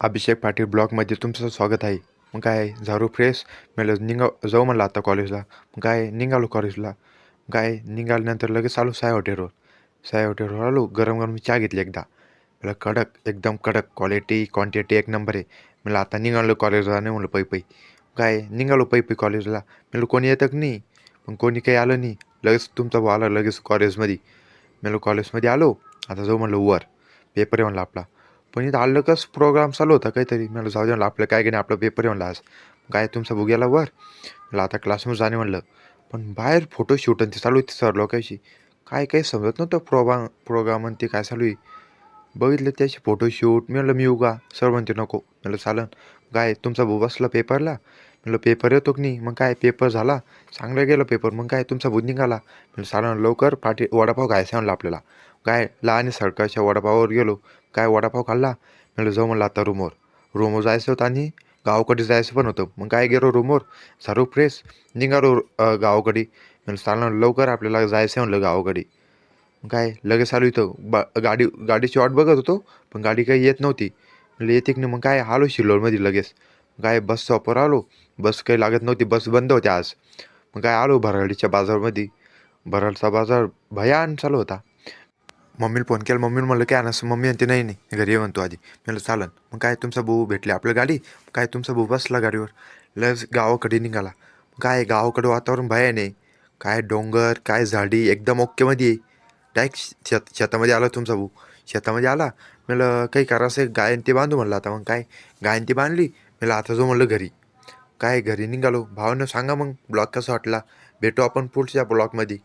अभिषेक पाटील ब्लॉगमध्ये तुमचं स्वागत आहे. मग काय झाडू फ्रेश म्हणलं जाऊ म्हणलं आता कॉलेजला. मग काय निघालो कॉलेजला. मग काय निघाल्यानंतर लगेच आलो साय हॉटेलवर. साय हॉटेलवर आलो, गरम गरम चहा घेतली एकदा. मला कडक एकदम कडक क्वालिटी क्वांटिटी एक नंबर आहे. म्हणलं आता निघालो कॉलेजला, नाही म्हणलं पै काय निघालो पै कॉलेजला. म्हणलं कोणी येतं की नाही, मग कोणी काही आलं नाही. लगेच तुमचा भाऊ आला लगेच कॉलेजमध्ये. म्हणलं कॉलेजमध्ये आलो, आता जाऊ म्हणलं वर, पेपर आहे म्हणलं आपला. पण इथं आलं कसं प्रोग्राम चालू होता काहीतरी. म्हणलं जाऊ दे म्हणलं, आपलं काय की नाही, आपलं पेपर आहे म्हणलं आज. काय तुमचा भाऊ गेला वर, म्हणलं आता क्लासमध्ये जाणे म्हणलं. पण बाहेर फोटोशूट आणि ते चालू होते सर लोकांशी. काय काही समजत नव्हतं प्रोग्राम आणि ते काय चालू आहे. बघितलं त्याचे फोटोशूट. मी म्हणलं मी येऊ का, सर म्हणते नको. म्हणलं चालन. काय तुमचा भाऊ बसला पेपरला. म्हणलं पेपर येतो की नाही. मग काय पेपर झाला, चांगलं गेलं पेपर. मग काय तुमचा भाऊ निघाला. म्हणलं चालन लवकर वडापाव खायचा म्हणलं आपल्याला. काय लहान सडकाच्या वडापावावर गेलो. काय वडापाव खाल्ला. म्हणलं जाऊ म्हणलं आता रूमवर जायचं होतं आणि गावाकडे जायचं पण होतं. मग काय गेलो रूमवर, सर्व फ्रेश निघालो गावाकडे. म्हणलं चालन लवकर आपल्याला जायचं म्हणलं गावाकडे. मग काय लगेच आलो इथं गाडीची वाट बघत होतो, पण गाडी काही येत नव्हती. म्हणलं येते की नाही. मग काय आलो शिल्लोळमध्ये लगेच. काय बस स्टॉपवर आलो. बस काही लागत नव्हती, बस बंद होती आज. मग काय आलो भराडीच्या बाजारमध्ये. भराडचा बाजार भयान चालू होता. मम्मीला फोन केला. मम्मीला म्हणलं काय आणस. मम्मी म्हणते नाही नाही घरी ये म्हणतो आधी. म्हणलं चालन. मग काय तुमचा भाऊ भेटले आपल्या गाडी. काय तुमचा भाऊ बसला गाडीवर. लगेच गावाकडे निघाला. काय गावाकडे वातावरण भयान आहे. काय डोंगर, काय झाडी, एकदम ओकेमध्ये आहे. डायरेक्ट शेतामध्ये आला तुमचा भाऊ. शेतामध्ये आला. म्हणलं काही करायचं गायन ते बांधू म्हणलं आता. मग काय गायन ती बांधली. म्हणलं आता जो म्हणलं घरी. काय घरी निघालो. भावानं सांगा मग ब्लॉग कसा वाटला. भेटू आपण पुढच्या ब्लॉगमध्ये.